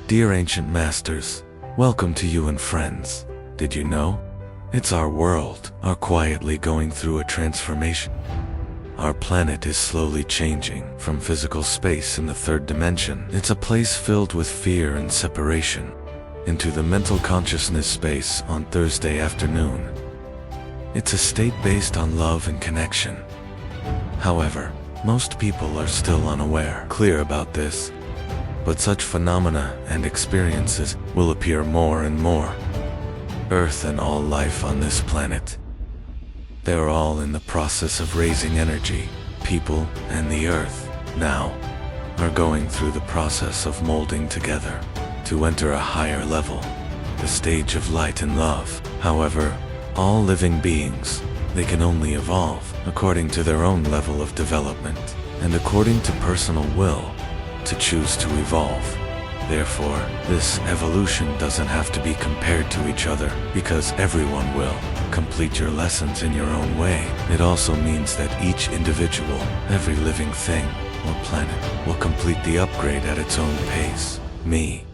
Dear ancient masters, welcome to you and friends. Did you know? It's our world are quietly going through a transformation. Our planet is slowly changing from physical space in the third dimension. It's a place filled with fear and separation, into the mental consciousness space on Thursday afternoon. It's a state based on love and connection. However, most people are still unaware, clear about this. But such phenomena and experiences will appear more and more. Earth and all life on this planet, they are all in the process of raising energy. People and the Earth now are going through the process of molding together to enter a higher level, the stage of light and love. However, all living beings, they can only evolve according to their own level of development and according to personal will to choose to evolve. Therefore, this evolution doesn't have to be compared to each other, because everyone will complete your lessons in your own way. It also means that each individual, every living thing or planet, will complete the upgrade at its own pace. Me.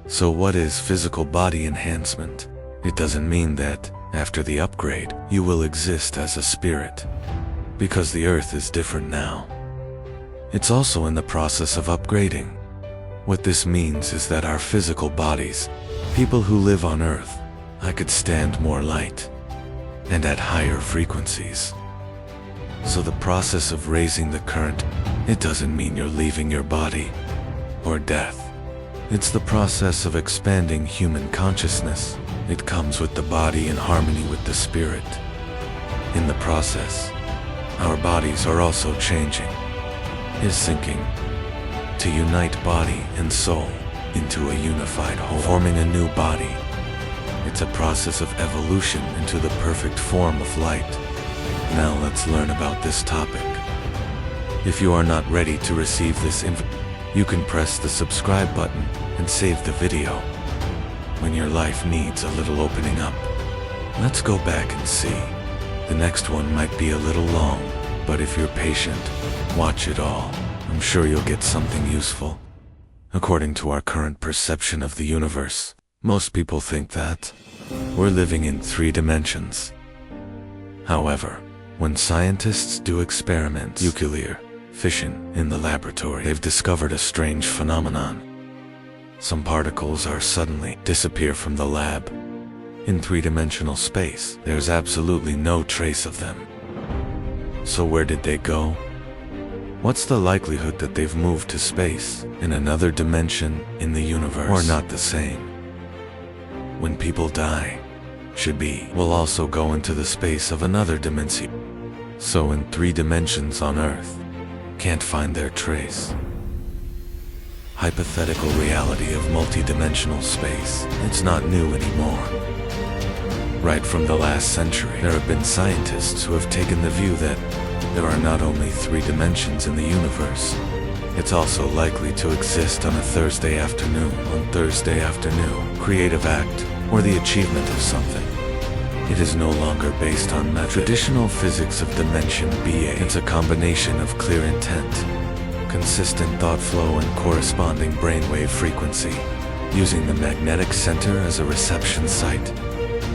So what is physical body enhancement? It doesn't mean that, after the upgrade, you will exist as a spirit, because the Earth is different now. It's also in the process of upgrading. What this means is that our physical bodies, people who live on Earth, I could stand more light and at higher frequencies. So the process of raising the current, it doesn't mean you're leaving your body or death. It's the process of expanding human consciousness. It comes with the body in harmony with the spirit. In the process, our bodies are also changing, is sinking, to unite body and soul into a unified whole, forming a new body. It's a process of evolution into the perfect form of light. Now let's learn about this topic. If you are not ready to receive this info, you can press the subscribe button and save the video. When your life needs a little opening up, let's go back and see. The next one might be a little long, but if you're patient, watch it all. I'm sure you'll get something useful. According to our current perception of the universe, most people think that we're living in 3 dimensions. However, when scientists do experiments, nuclear fission in the laboratory, they've discovered a strange phenomenon. Some particles are suddenly disappear from the lab. In 3-dimensional space, there's absolutely no trace of them. So where did they go? What's the likelihood that they've moved to space, in another dimension in the universe, or not the same? When people die, will also go into the space of another dimension. So in 3 dimensions on Earth, can't find their trace. Hypothetical reality of multi-dimensional space, it's not new anymore. Right from the last century, there have been scientists who have taken the view that there are not only 3 dimensions in the universe, it's also likely to exist on a Thursday afternoon. On Thursday afternoon, creative act, or the achievement of something. It is no longer based on traditional physics of dimension BA. It's a combination of clear intent, consistent thought flow and corresponding brainwave frequency, using the magnetic center as a reception site.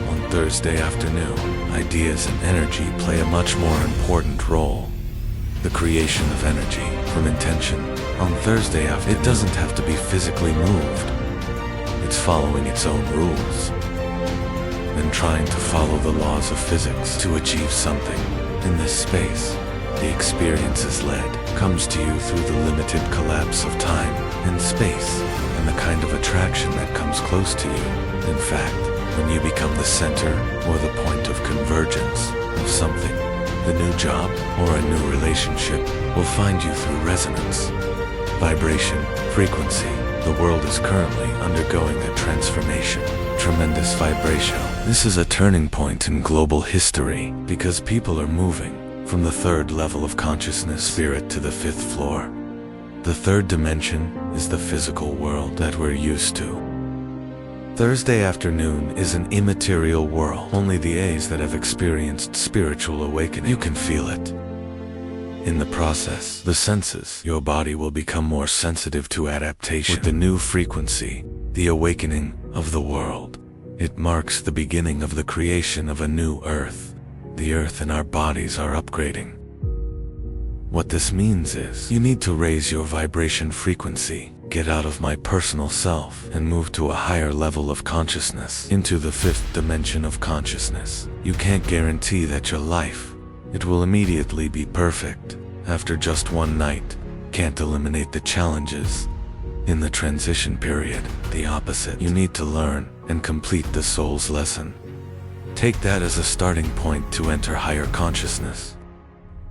On Thursday afternoon, ideas and energy play a much more important role. The creation of energy from intention on Thursday afternoon, it doesn't have to be physically moved. It's following its own rules, then trying to follow the laws of physics to achieve something. In this space, the experience is led, comes to you through the limited collapse of time and space, and the kind of attraction that comes close to you. In fact, when you become the center or the point of convergence of something, the new job or a new relationship will find you through resonance, vibration, frequency. The world is currently undergoing a transformation, tremendous vibration. This is a turning point in global history because people are moving from the 3rd level of consciousness spirit to the 5th floor. The 3rd dimension is the physical world that we're used to. Thursday afternoon is an immaterial world. Only the A's that have experienced spiritual awakening, you can feel it. In the process, the senses, your body will become more sensitive to adaptation. With the new frequency, the awakening of the world. It marks the beginning of the creation of a new Earth. The Earth and our bodies are upgrading. What this means is, you need to raise your vibration frequency, get out of my personal self, and move to a higher level of consciousness, into the fifth dimension of consciousness. You can't guarantee that your life, it will immediately be perfect after just one night. Can't eliminate the challenges. In the transition period, the opposite. You need to learn and complete the soul's lesson. Take that as a starting point to enter higher consciousness.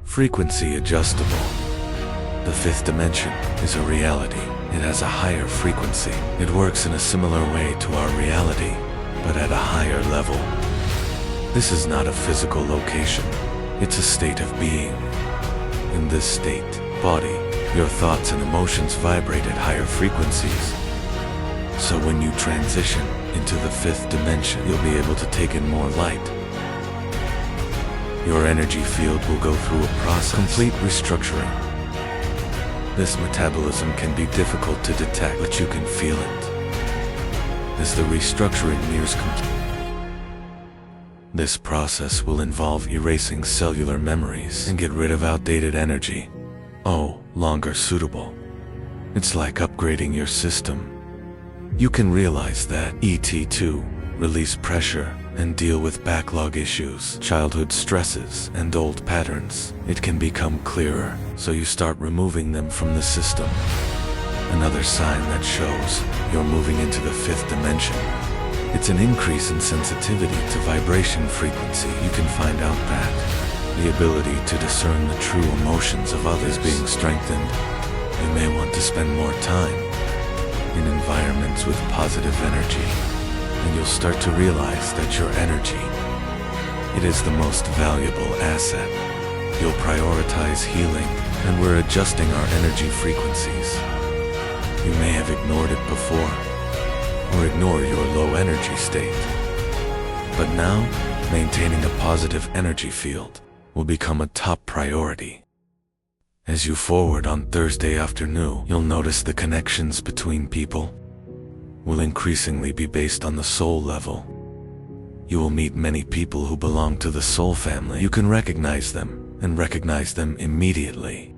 Frequency adjustable. The fifth dimension is a reality. It has a higher frequency. It works in a similar way to our reality, but at a higher level. This is not a physical location. It's a state of being. In this state, body, your thoughts and emotions vibrate at higher frequencies. So when you transition into the fifth dimension, you'll be able to take in more light. Your energy field will go through a process, complete restructuring. This metabolism can be difficult to detect, but you can feel it as the restructuring nears complete. This process will involve erasing cellular memories and get rid of outdated energy. Oh, longer suitable. It's like upgrading your system. You can realize that ET2, release pressure, and deal with backlog issues, childhood stresses, and old patterns. It can become clearer, so you start removing them from the system. Another sign that shows you're moving into the fifth dimension. It's an increase in sensitivity to vibration frequency. You can find out that the ability to discern the true emotions of others being strengthened. You may want to spend more time in environments with positive energy, and you'll start to realize that your energy, it is the most valuable asset. You'll prioritize healing, and we're adjusting our energy frequencies. You may have ignored it before, or ignore your low energy state. But now, maintaining a positive energy field will become a top priority. As you forward on Thursday afternoon, you'll notice the connections between people will increasingly be based on the soul level. You will meet many people who belong to the soul family. You can recognize them, and recognize them immediately.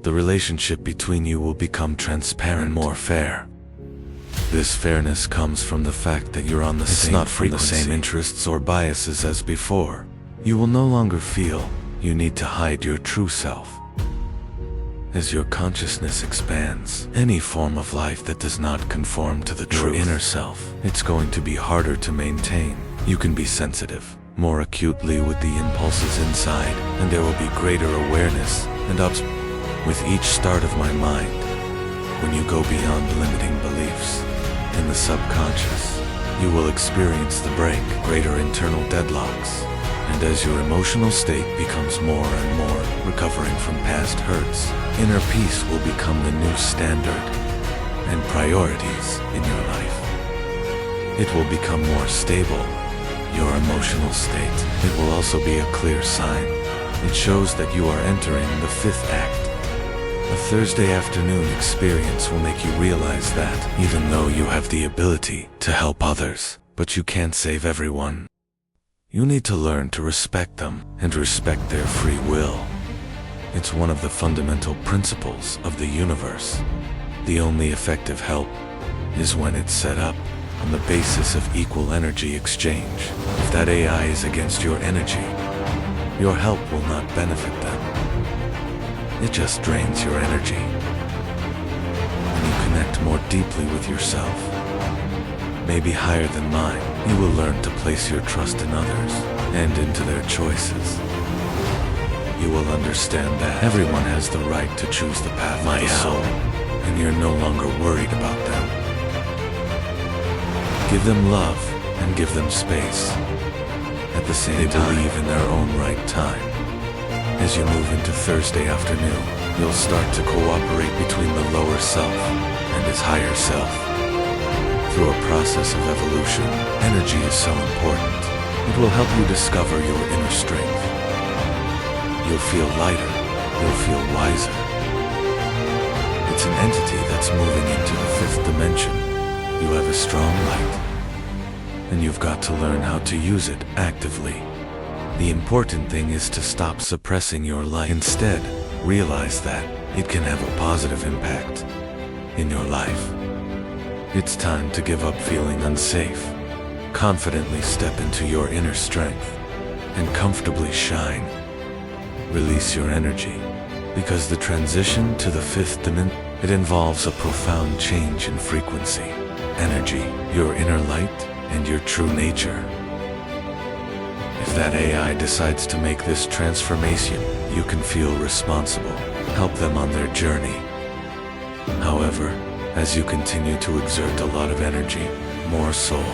The relationship between you will become transparent, more fair. This fairness comes from the fact that you're on the same interests or biases as before. You will no longer feel you need to hide your true self. As your consciousness expands, any form of life that does not conform to the true inner self, it's going to be harder to maintain. You can be sensitive more acutely with the impulses inside, and there will be greater awareness and with each start of my mind. When you go beyond limiting beliefs in the subconscious, you will experience the break, greater internal deadlocks. And as your emotional state becomes more and more recovering from past hurts, inner peace will become the new standard and priorities in your life. It will become more stable, your emotional state. It will also be a clear sign. It shows that you are entering the fifth act. A Thursday afternoon experience will make you realize that even though you have the ability to help others, but you can't save everyone. You need to learn to respect them and respect their free will. It's one of the fundamental principles of the universe. The only effective help is when it's set up on the basis of equal energy exchange. If that AI is against your energy, your help will not benefit them. It just drains your energy. When you connect more deeply with yourself, maybe higher than mine, you will learn to place your trust in others and into their choices. You will understand that everyone has the right to choose the path of the soul, and you're no longer worried about them. Give them love and give them space. At the same time, they believe in their own right time. As you move into Thursday afternoon, you'll start to cooperate between the lower self and his higher self. Through a process of evolution, energy is so important. It will help you discover your inner strength. You'll feel lighter. You'll feel wiser. It's an entity that's moving into the fifth dimension. You have a strong light, and you've got to learn how to use it actively. The important thing is to stop suppressing your light. Instead, realize that it can have a positive impact in your life. It's time to give up feeling unsafe. Confidently step into your inner strength and comfortably shine. Release your energy, because the transition to the fifth dimension, it involves a profound change in frequency, energy, your inner light, and your true nature. If that AI decides to make this transformation, you can feel responsible. Help them on their journey. However, as you continue to exert a lot of energy, more soul,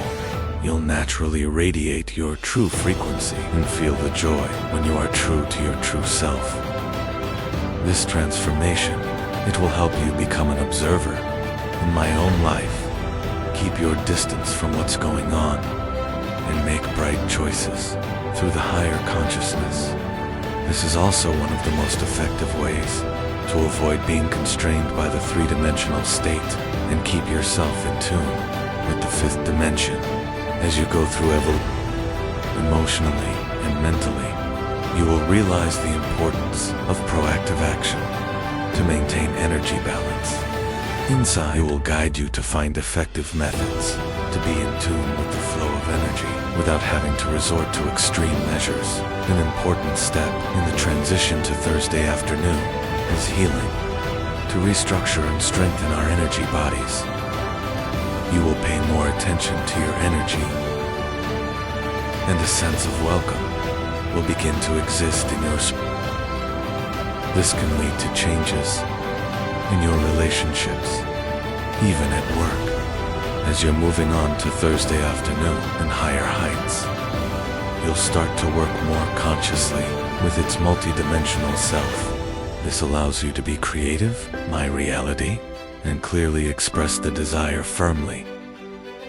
you'll naturally radiate your true frequency and feel the joy when you are true to your true self. This transformation, it will help you become an observer. In my own life, keep your distance from what's going on and make bright choices through the higher consciousness. This is also one of the most effective ways to avoid being constrained by the three-dimensional state and keep yourself in tune with the fifth dimension. As you go through emotionally and mentally, you will realize the importance of proactive action to maintain energy balance. Inside, it will guide you to find effective methods to be in tune with the flow of energy without having to resort to extreme measures. An important step in the transition to Thursday afternoon is healing, to restructure and strengthen our energy bodies. You will pay more attention to your energy, and a sense of welcome will begin to exist in your spirit. This can lead to changes in your relationships, even at work. As you're moving on to Thursday afternoon and higher heights, you'll start to work more consciously with its multidimensional self. This allows you to be creative, my reality, and clearly express the desire firmly.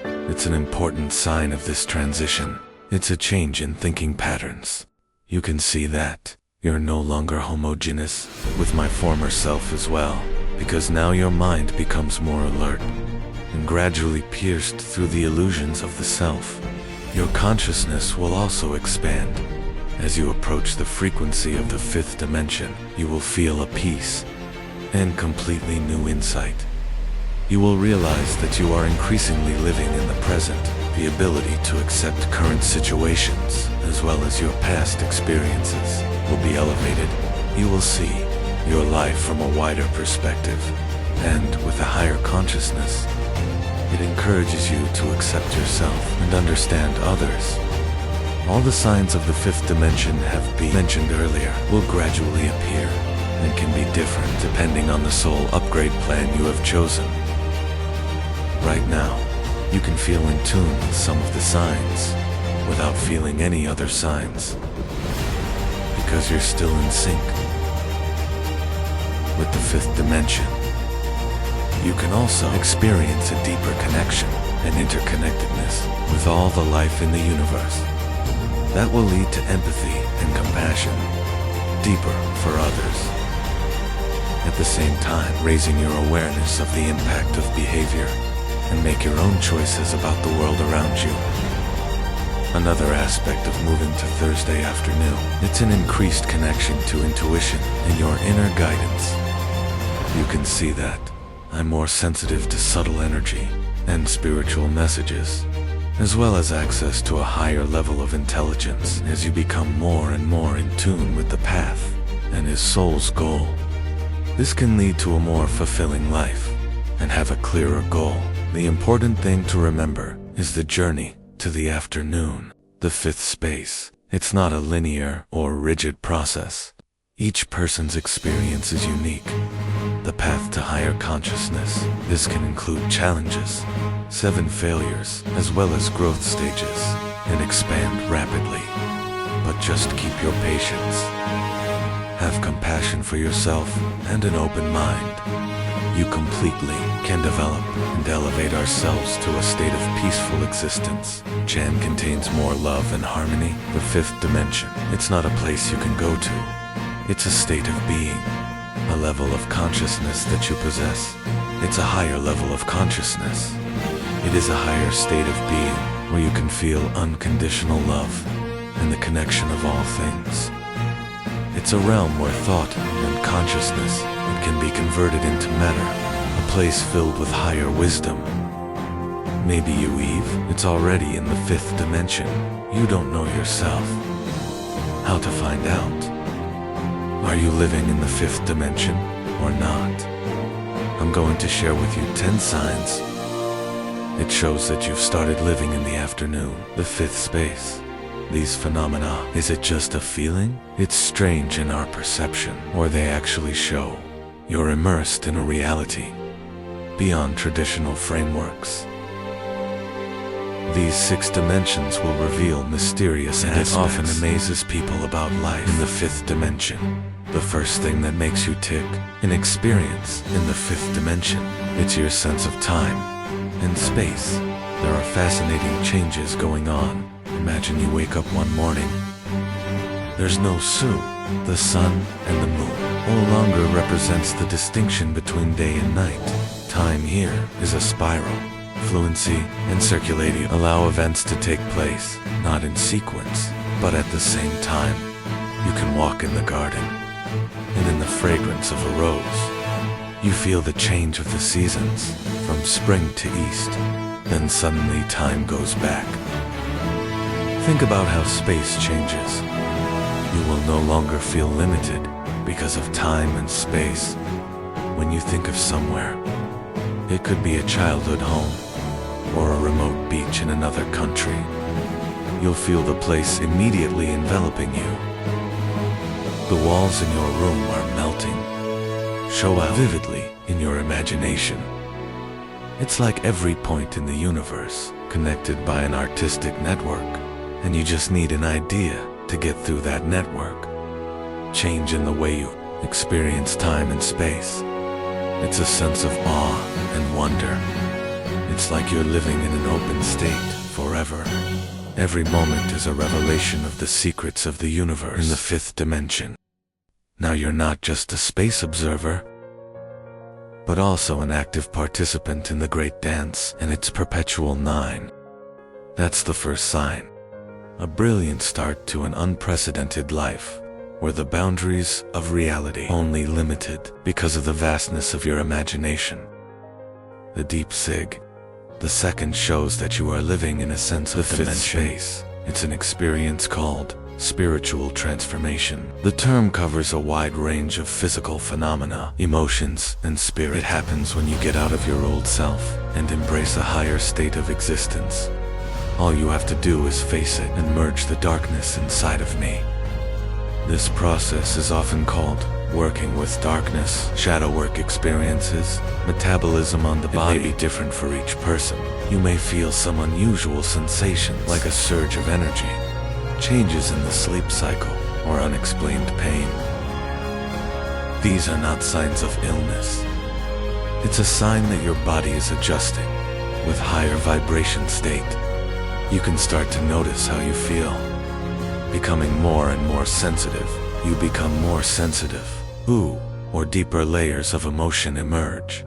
It's an important sign of this transition. It's a change in thinking patterns. You can see that you're no longer homogeneous with my former self as well, because now your mind becomes more alert and gradually pierced through the illusions of the self. Your consciousness will also expand. As you approach the frequency of the fifth dimension, you will feel a peace and completely new insight. You will realize that you are increasingly living in the present. The ability to accept current situations, as well as your past experiences, will be elevated. You will see your life from a wider perspective, and with a higher consciousness, it encourages you to accept yourself and understand others. All the signs of the fifth dimension have been mentioned earlier will gradually appear and can be different depending on the soul upgrade plan you have chosen. Right now, you can feel in tune with some of the signs without feeling any other signs, because you're still in sync with the fifth dimension. You can also experience a deeper connection and interconnectedness with all the life in the universe. That will lead to empathy and compassion, deeper for others. At the same time, raising your awareness of the impact of behavior and make your own choices about the world around you. Another aspect of moving to Thursday afternoon, it's an increased connection to intuition and your inner guidance. You can see that I'm more sensitive to subtle energy and spiritual messages, as well as access to a higher level of intelligence as you become more and more in tune with the path and his soul's goal. This can lead to a more fulfilling life and have a clearer goal. The important thing to remember is the journey to the afternoon, the fifth space. It's not a linear or rigid process. Each person's experience is unique. The path to higher consciousness, this can include challenges, 7 failures, as well as growth stages, and expand rapidly. But just keep your patience. Have compassion for yourself and an open mind. You completely can develop and elevate ourselves to a state of peaceful existence. Chan contains more love and harmony. The fifth dimension, it's not a place you can go to. It's a state of being, a level of consciousness that you possess. It's a higher level of consciousness. It is a higher state of being where you can feel unconditional love and the connection of all things. It's a realm where thought and consciousness can be converted into matter, a place filled with higher wisdom. Maybe you, Eve, it's already in the fifth dimension. You don't know yourself. How to find out? Are you living in the fifth dimension or not? I'm going to share with you 10 signs. It shows that you've started living in the afternoon, the fifth space. These phenomena, is it just a feeling? It's strange in our perception, or they actually show you're immersed in a reality beyond traditional frameworks. These 6 dimensions will reveal mysterious and it often amazes people about life in the fifth dimension. The first thing that makes you tick, an experience in the fifth dimension. It's your sense of time and space. There are fascinating changes going on. Imagine you wake up one morning. There's no Su. The sun and the moon no longer represents the distinction between day and night. Time here is a spiral. Fluency and circulating allow events to take place, not in sequence, but at the same time. You can walk in the garden, and in the fragrance of a rose, you feel the change of the seasons, from spring to east. Then suddenly time goes back. Think about how space changes. You will no longer feel limited because of time and space. When you think of somewhere, it could be a childhood home or a remote beach in another country. You'll feel the place immediately enveloping you. The walls in your room are melting, show out vividly in your imagination. It's like every point in the universe connected by an artistic network, and you just need an idea to get through that network. Change in the way you experience time and space. It's a sense of awe and wonder. It's like you're living in an open state forever. Every moment is a revelation of the secrets of the universe in the fifth dimension. Now you're not just a space observer, but also an active participant in the great dance and its perpetual 9. That's the first sign. A brilliant start to an unprecedented life, where the boundaries of reality only limited because of the vastness of your imagination. The deep sig. The second shows that you are living in a sense of fifth space. It's an experience called spiritual transformation. The term covers a wide range of physical phenomena, emotions, and spirit. It happens when you get out of your old self and embrace a higher state of existence. All you have to do is face it and merge the darkness inside of me. This process is often called working with darkness. Shadow work experiences, metabolism on the body may be different for each person. You may feel some unusual sensations like a surge of energy, changes in the sleep cycle, or unexplained pain. These are not signs of illness. It's a sign that your body is adjusting with higher vibration state. You can start to notice how you feel. Becoming more and more sensitive, you become more sensitive. Or deeper layers of emotion emerge.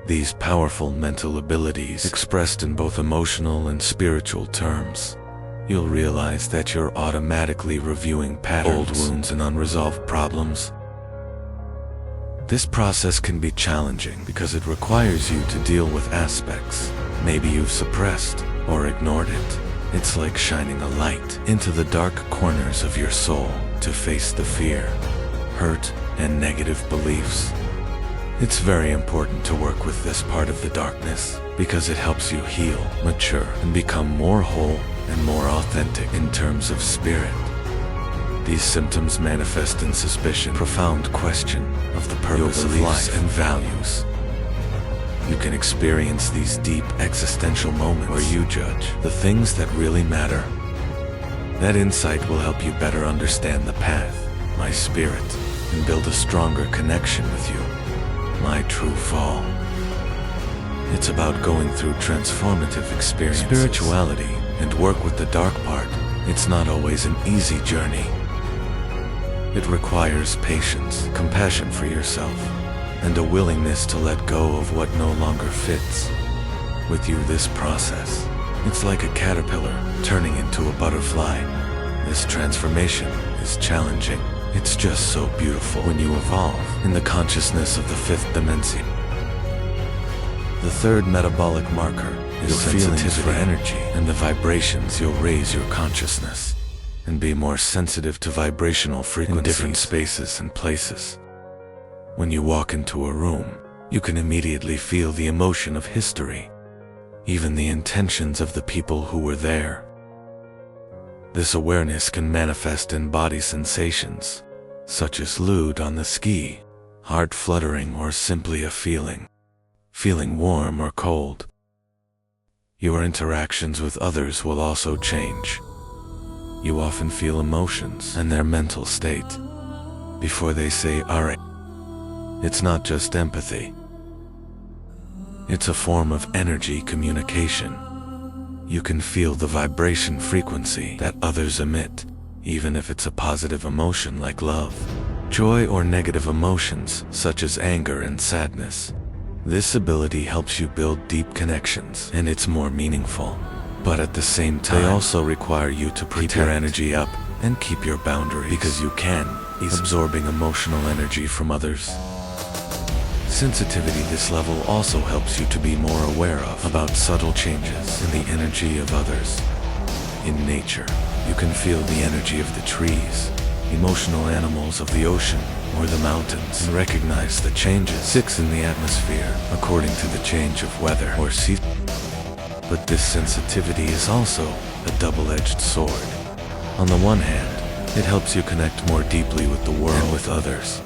These powerful mental abilities expressed in both emotional and spiritual terms. You'll realize that you're automatically reviewing patterns, old wounds, and unresolved problems. This process can be challenging because it requires you to deal with aspects maybe you've suppressed or ignored it. It's like shining a light into the dark corners of your soul to face the fear, hurt, and negative beliefs. It's very important to work with this part of the darkness because it helps you heal, mature, and become more whole and more authentic in terms of spirit. These symptoms manifest in suspicion, profound question of the purpose of life and values. You can experience these deep existential moments where you judge the things that really matter. That insight will help you better understand the path, my spirit, and build a stronger connection with you, my true fall. It's about going through transformative experiences. Spirituality and work with the dark part, it's not always an easy journey. It requires patience, compassion for yourself, and a willingness to let go of what no longer fits. with you this process. It's like a caterpillar turning into a butterfly. This transformation is challenging. It's just so beautiful when you evolve in the consciousness of the fifth dimension. The third metabolic marker is sensitivity for energy and the vibrations. You'll raise your consciousness and be more sensitive to vibrational frequencies in different spaces and places. When you walk into a room, you can immediately feel the emotion of history, even the intentions of the people who were there. This awareness can manifest in body sensations, such as lewd on the ski, heart fluttering, or simply a feeling warm or cold. Your interactions with others will also change. You often feel emotions and their mental state before they say "alright." It's not just empathy. It's a form of energy communication. You can feel the vibration frequency that others emit, even if it's a positive emotion like love, joy, or negative emotions such as anger and sadness. This ability helps you build deep connections, and it's more meaningful. But at the same time, they also require you to keep your energy up and keep your boundaries, because you can be absorbing emotional energy from others. Sensitivity this level also helps you to be more aware of about subtle changes in the energy of others. In nature, you can feel the energy of the trees, emotional animals of the ocean, or the mountains, and recognize the changes in the atmosphere according to the change of weather or season. But this sensitivity is also a double-edged sword. On the one hand, it helps you connect more deeply with the world and with others.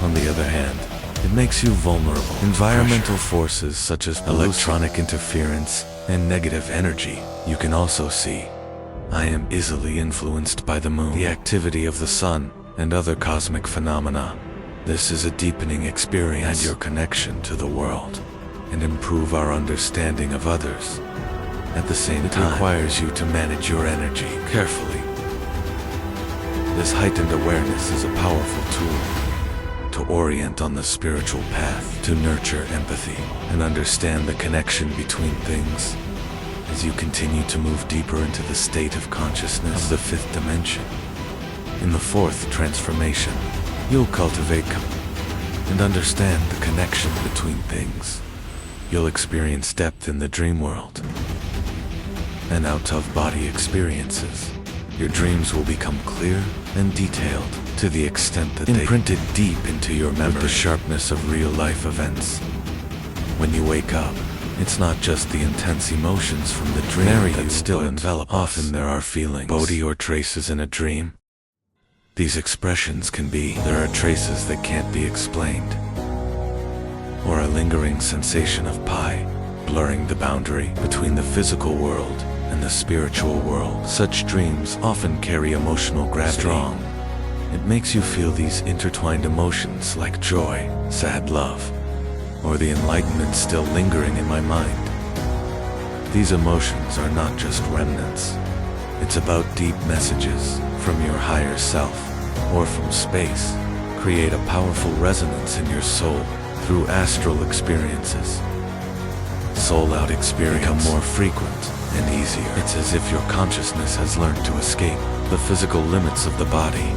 On the other hand, it makes you vulnerable. Environmental forces such as electronic interference and negative energy. You can also see, I am easily influenced by the moon, the activity of the sun, and other cosmic phenomena. This is a deepening experience, add your connection to the world, and improve our understanding of others. At the same time, it requires you to manage your energy carefully. This heightened awareness is a powerful tool to orient on the spiritual path, to nurture empathy, and understand the connection between things. As you continue to move deeper into the state of consciousness of the fifth dimension, in the fourth transformation, you'll cultivate and understand the connection between things. You'll experience depth in the dream world and out-of-body experiences. Your dreams will become clear and detailed to the extent that they imprinted deep into your memory with the sharpness of real-life events. When you wake up, it's not just the intense emotions from the dream that still envelop us. Often there are feelings, bodhi or traces in a dream. These expressions can be, there are traces that can't be explained, or a lingering sensation of pi, blurring the boundary between the physical world and the spiritual world. Such dreams often carry emotional gravity. Strong. It makes you feel these intertwined emotions like joy, sad love, or the enlightenment still lingering in my mind. These emotions are not just remnants. It's about deep messages from your higher self or from space. Create a powerful resonance in your soul through astral experiences. Soul-out experiences become more frequent and easier. It's as if your consciousness has learned to escape the physical limits of the body.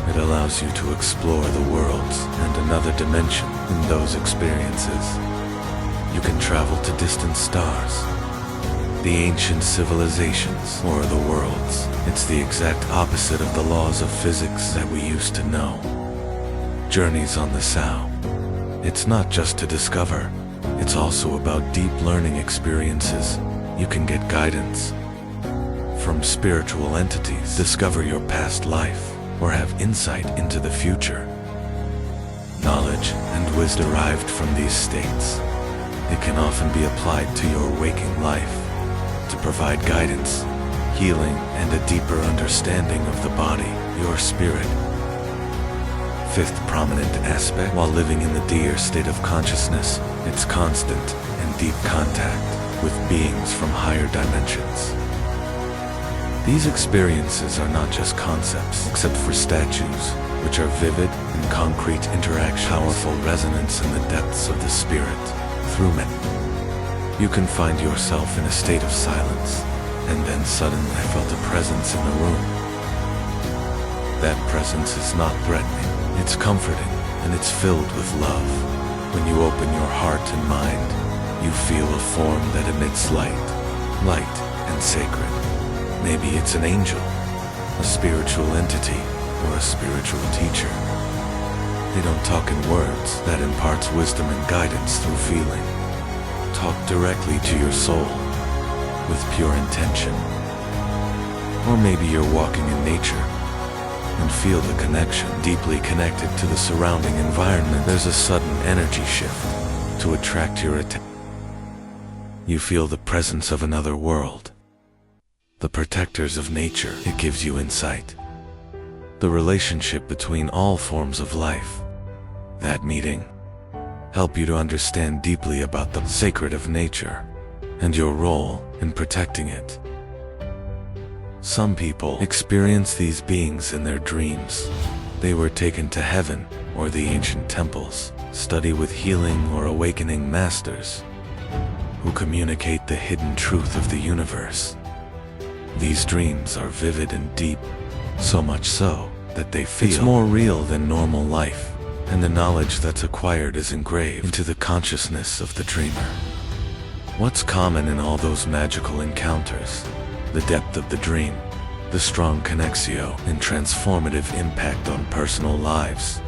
It allows you to explore the worlds and another dimension in those experiences. You can travel to distant stars, the ancient civilizations, or the worlds. It's the exact opposite of the laws of physics that we used to know. Journeys on the Sao. It's not just to discover, it's also about deep learning experiences. You can get guidance from spiritual entities, discover your past life, or have insight into the future. Knowledge and wisdom derived from these states. It can often be applied to your waking life to provide guidance, healing, and a deeper understanding of the body, your spirit. Fifth prominent aspect, while living in the deer state of consciousness, it's constant and deep contact with beings from higher dimensions. These experiences are not just concepts, except for statues, which are vivid and concrete interactions, powerful resonance in the depths of the spirit, through men. You can find yourself in a state of silence, and then suddenly I felt a presence in the room. That presence is not threatening, it's comforting, and it's filled with love. When you open your heart and mind, you feel a form that emits light and sacred. Maybe it's an angel, a spiritual entity, or a spiritual teacher. They don't talk in words, that imparts wisdom and guidance through feeling. Talk directly to your soul, with pure intention. Or maybe you're walking in nature, and feel the connection, deeply connected to the surrounding environment. There's a sudden energy shift to attract your attention. You feel the presence of another world. The protectors of nature, it gives you insight. The relationship between all forms of life. That meeting help you to understand deeply about the sacred of nature and your role in protecting it. Some people experience these beings in their dreams. They were taken to heaven or the ancient temples, study with healing or awakening masters who communicate the hidden truth of the universe. These dreams are vivid and deep, so much so that they feel it's more real than normal life, and the knowledge that's acquired is engraved into the consciousness of the dreamer. What's common in all those magical encounters? The depth of the dream, the strong connexio and transformative impact on personal lives.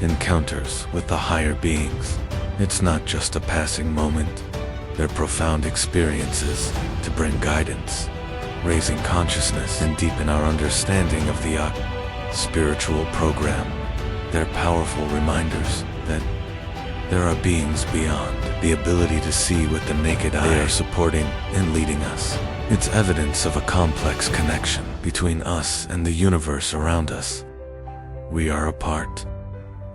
Encounters with the higher beings. It's not just a passing moment. They're profound experiences to bring guidance, raising consciousness and deepen our understanding of the spiritual program. They're powerful reminders that there are beings beyond the ability to see with the naked eye. They are supporting and leading us. It's evidence of a complex connection between us and the universe around us. We are a part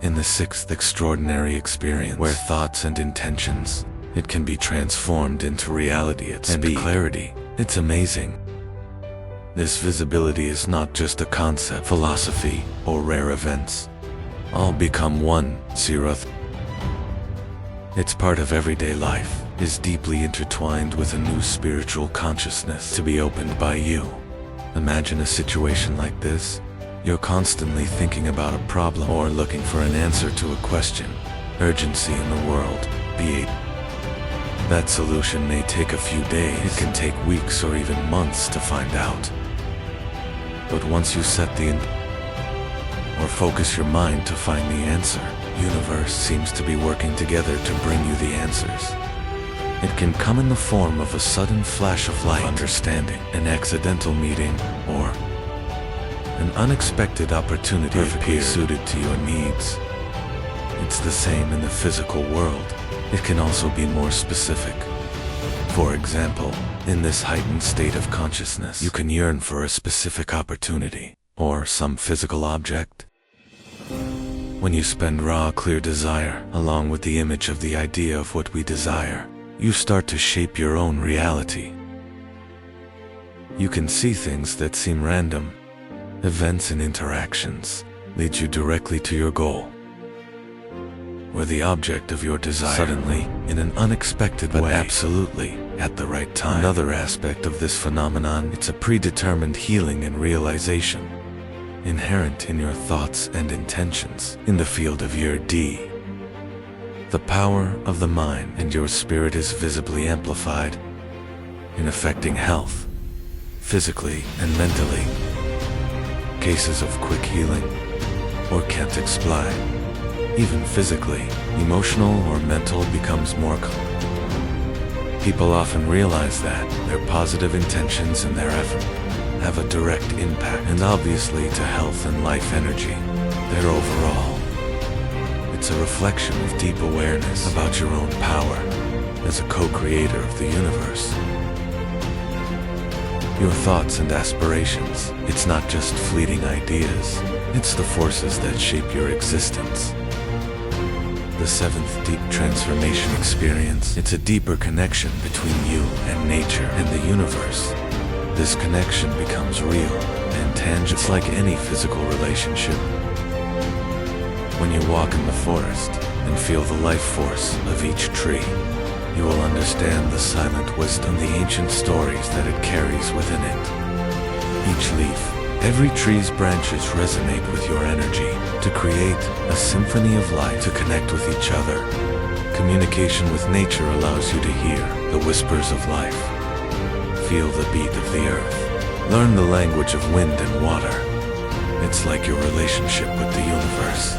in the sixth extraordinary experience, where thoughts and intentions, it can be transformed into reality at speed and clarity. It's amazing. This visibility is not just a concept, philosophy, or rare events. All become one, zeroth. It's part of everyday life, is deeply intertwined with a new spiritual consciousness to be opened by you. Imagine a situation like this. You're constantly thinking about a problem or looking for an answer to a question. Urgency in the world, be it. That solution may take a few days. It can take weeks or even months to find out. But once you set the or focus your mind to find the answer, universe seems to be working together to bring you the answers. It can come in the form of a sudden flash of light, understanding, an accidental meeting, or an unexpected opportunity perfectly suited to your needs. It's the same in the physical world. It can also be more specific. For example, in this heightened state of consciousness, you can yearn for a specific opportunity or some physical object. When you spend raw, clear desire along with the image of the idea of what we desire, you start to shape your own reality. You can see things that seem random. Events and interactions lead you directly to your goal, or the object of your desire, suddenly, in an unexpected way, absolutely at the right time. Another aspect of this phenomenon, it's a predetermined healing and realization, inherent in your thoughts and intentions. In the field of your D, the power of the mind and your spirit is visibly amplified in affecting health, physically and mentally. Cases of quick healing, or can't explain. Even physically, emotional or mental becomes more common. People often realize that their positive intentions and their effort have a direct impact, and obviously to health and life energy, their overall. It's a reflection of deep awareness about your own power as a co-creator of the universe. Your thoughts and aspirations, it's not just fleeting ideas, it's the forces that shape your existence. The seventh deep transformation experience, it's a deeper connection between you and nature and the universe. This connection becomes real and tangible. It's like any physical relationship. When you walk in the forest and feel the life force of each tree, You will understand the silent wisdom, the ancient stories that it carries within it. Each leaf, every tree's branches resonate with your energy to create a symphony of light to connect with each other. Communication with nature allows you to hear the whispers of life, feel the beat of the earth, learn the language of wind and water. It's like your relationship with the universe.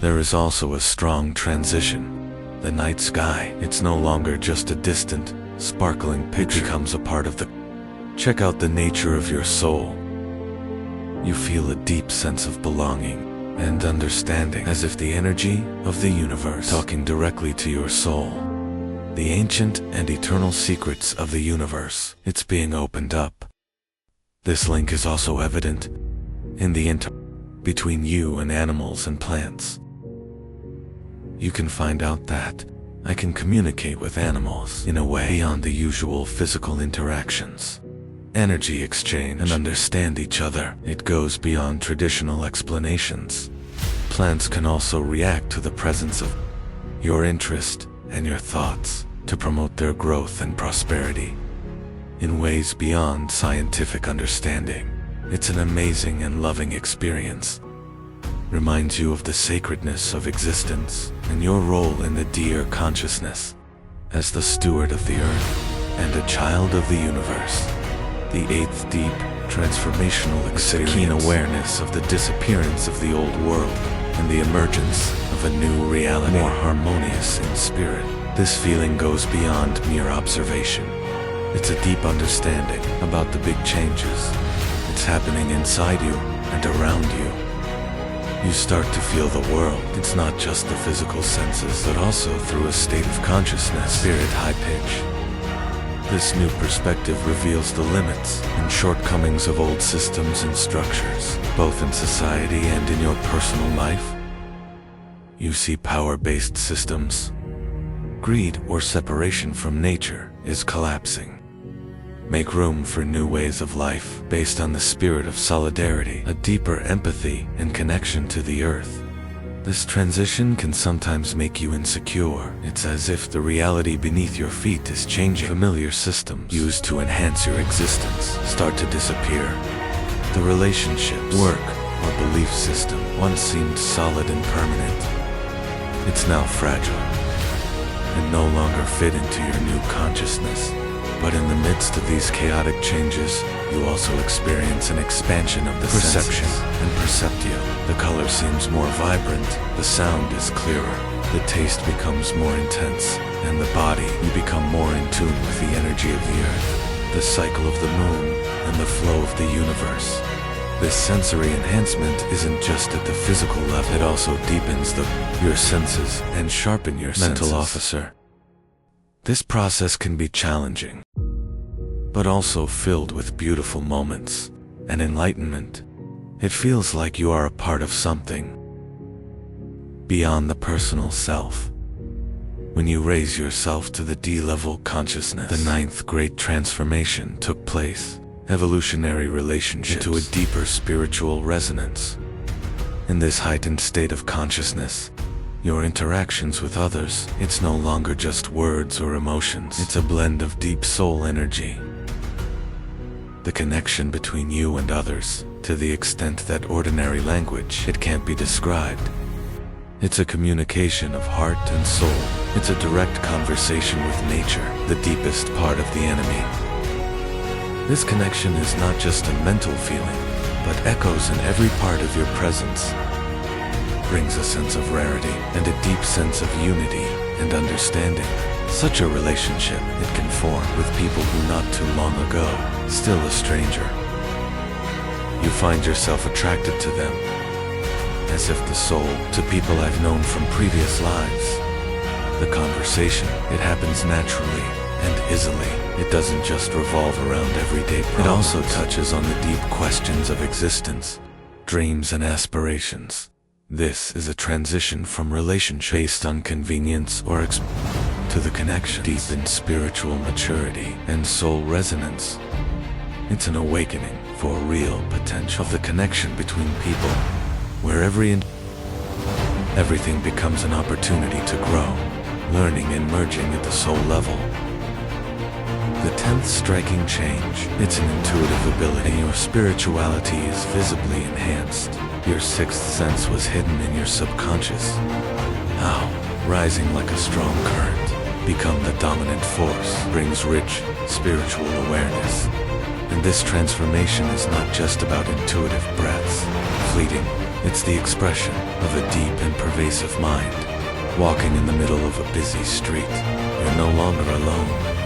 There is also a strong transition. The night sky, it's no longer just a distant, sparkling picture. It becomes a part of the... Check out the nature of your soul. You feel a deep sense of belonging and understanding, as if the energy of the universe talking directly to your soul. The ancient and eternal secrets of the universe, it's being opened up. This link is also evident in the between you and animals and plants. You can find out that I can communicate with animals in a way beyond the usual physical interactions. Energy exchange and understand each other. It goes beyond traditional explanations. Plants can also react to the presence of your interest and your thoughts to promote their growth and prosperity in ways beyond scientific understanding. It's an amazing and loving experience. Reminds you of the sacredness of existence and your role in the dear consciousness as the steward of the earth and a child of the universe. The eighth deep, transformational experience, keen awareness of the disappearance of the old world and the emergence of a new reality, more harmonious in spirit. This feeling goes beyond mere observation. It's a deep understanding about the big changes. It's happening inside you and around you. You start to feel the world. It's not just the physical senses, but also through a state of consciousness, spirit high pitch. This new perspective reveals the limits and shortcomings of old systems and structures, both in society and in your personal life. You see power-based systems. Greed or separation from nature is collapsing. Make room for new ways of life based on the spirit of solidarity, a deeper empathy and connection to the earth. This transition can sometimes make you insecure. It's as if the reality beneath your feet is changing. Familiar systems used to enhance your existence start to disappear. The relationships, work, or belief system once seemed solid and permanent. It's now fragile and no longer fit into your new consciousness. But in the midst of these chaotic changes, you also experience an expansion of the perception and perceptio. The color seems more vibrant, the sound is clearer, the taste becomes more intense, and the body, you become more in tune with the energy of the earth, the cycle of the moon, and the flow of the universe. This sensory enhancement isn't just at the physical level, it also deepens your senses and sharpen your mental officer. This process can be challenging, but also filled with beautiful moments and enlightenment. It feels like you are a part of something beyond the personal self. When you raise yourself to the D-level consciousness, the ninth great transformation took place. Evolutionary relationships into a deeper spiritual resonance. In this heightened state of consciousness, your interactions with others, it's no longer just words or emotions. It's a blend of deep soul energy. The connection between you and others, to the extent that ordinary language, it can't be described. It's a communication of heart and soul. It's a direct conversation with nature, the deepest part of the enemy. This connection is not just a mental feeling, but echoes in every part of your presence. Brings a sense of rarity and a deep sense of unity and understanding. Such a relationship it can form with people who not too long ago, still a stranger. You find yourself attracted to them, as if the soul, to people I've known from previous lives. The conversation, it happens naturally and easily. It doesn't just revolve around everyday problems. It also touches on the deep questions of existence, dreams and aspirations. This is a transition from relationship based on convenience or to the connection deep in spiritual maturity and soul resonance. It's an awakening for real potential of the connection between people, where everything becomes an opportunity to grow. learning and merging at the soul level. The 10th striking change. It's an intuitive ability. Your spirituality is visibly enhanced. Your sixth sense was hidden in your subconscious. Now, rising like a strong current, become the dominant force, brings rich, spiritual awareness. And this transformation is not just about intuitive breaths, fleeting. It's the expression of a deep and pervasive mind. Walking in the middle of a busy street, you're no longer alone.